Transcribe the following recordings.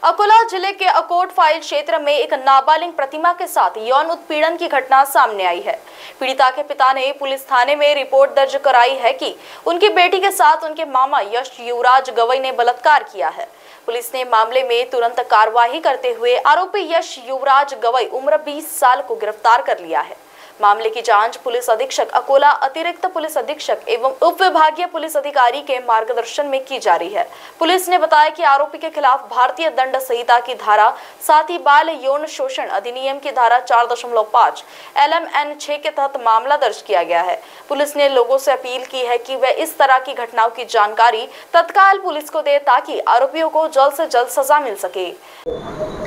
अकोला जिले के अकोट फाइल क्षेत्र में एक नाबालिग प्रतिमा के साथ यौन उत्पीड़न की घटना सामने आई है। पीड़िता के पिता ने पुलिस थाने में रिपोर्ट दर्ज कराई है कि उनकी बेटी के साथ उनके मामा यश युवराज गवई ने बलात्कार किया है। पुलिस ने मामले में तुरंत कार्रवाई करते हुए आरोपी यश युवराज गवई उम्र 20 साल को गिरफ्तार कर लिया है। मामले की जांच पुलिस अधीक्षक अकोला, अतिरिक्त पुलिस अधीक्षक एवं उप विभागीय पुलिस अधिकारी के मार्गदर्शन में की जा रही है। पुलिस ने बताया कि आरोपी के खिलाफ भारतीय दंड संहिता की धारा, साथ ही बाल यौन शोषण अधिनियम की धारा 4.5 LMN 6 के तहत मामला दर्ज किया गया है। पुलिस ने लोगों से अपील की है कि वे इस तरह की घटनाओं की जानकारी तत्काल पुलिस को दे ताकि आरोपियों को जल्द से जल्द सजा मिल सके।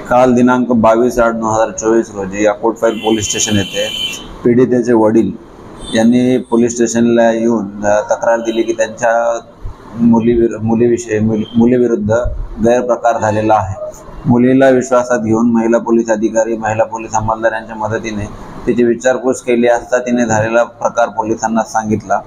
काल दिनांक 22/8/2024 रोजी अकोट फाइल पोलीस स्टेशन येथे पीडितेचे वडील यांनी पोलीस स्टेशनला येऊन तक्रार दिली की त्यांच्या मुलीविरुद्ध गैरप्रकार झालेला आहे। मुलीला विश्वासात घेऊन महिला पोलीस अधिकारी, महिला पोलीस अंमलदार यांच्या मदतीने तिची विचारपूस केली असता तिने झालेला प्रकार पोलिसांना सांगितला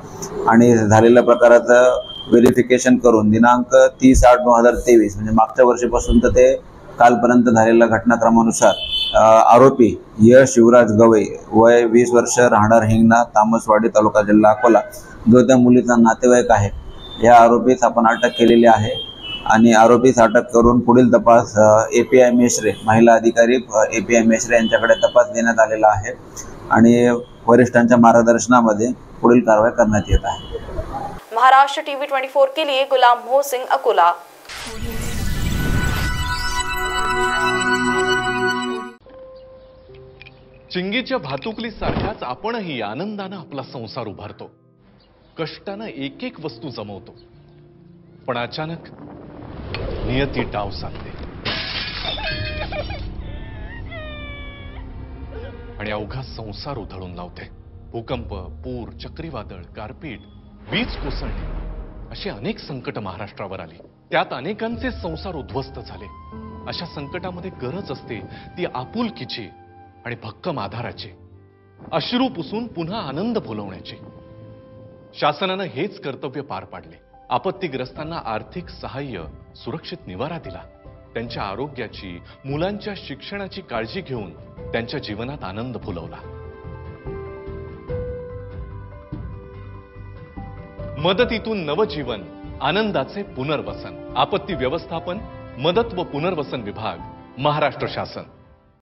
आणि झालेल्या प्रकाराचं व्हेरिफिकेशन करून दिनांक 30/8/2023 म्हणजे मागच्या वर्षीपासून तर ते कालपर्यंत झालेल्या घटनाक्रमानुसार आरोपी यश युवराज गवई वय 20 वर्ष, राहणार हिंगणा, तामसवाडी तालुका, जिल्हा अकोला, जो त्या मुलीचा नातेवाईक आहे, या आरोपीस आपण अटक केलेली आहे आणि आरोपीस अटक करून पुढील तपास API मेश्रे, महिला अधिकारी API मेश्रे यांच्याकडे तपास देण्यात आलेला आहे आणि वरिष्ठांच्या मार्गदर्शनामध्ये पुढील कारवाई करण्यात येत आहे। महाराष्ट्र TV 24 के लिए गुलाम मोहसिन, अकोला। चिंगीच्या भातुकली सारखाच आपणही आनंदाने आपला संसार उभारतो, कष्टाने एक एक वस्तू जमवतो, पण अचानक नियती डाव साधते आणि अवघा संसार उधळून लावते। भूकंप, पूर, चक्रीवादळ, गारपीट, वीज कोसळणे अशी अनेक संकट महाराष्ट्रावर आली। त्यात अनेकांचे संसार उद्ध्वस्त झाले। अशा संकटामध्ये गरज असते ती आपुलकीची आणि भक्कम आधाराची, अश्रू पुसून पुन्हा आनंद फुलवण्याची। शासनाने हेच कर्तव्य पार पाडले। आपत्तीग्रस्तांना आर्थिक सहाय्य, सुरक्षित निवारा दिला, त्यांच्या आरोग्याची, मुलांच्या शिक्षणाची काळजी घेऊन त्यांच्या जीवनात आनंद फुलवला। मदतीतून नवजीवन, आनंदाचे पुनर्वसन। आपत्ती व्यवस्थापन, मदत व पुनर्वसन विभाग, महाराष्ट्र शासन।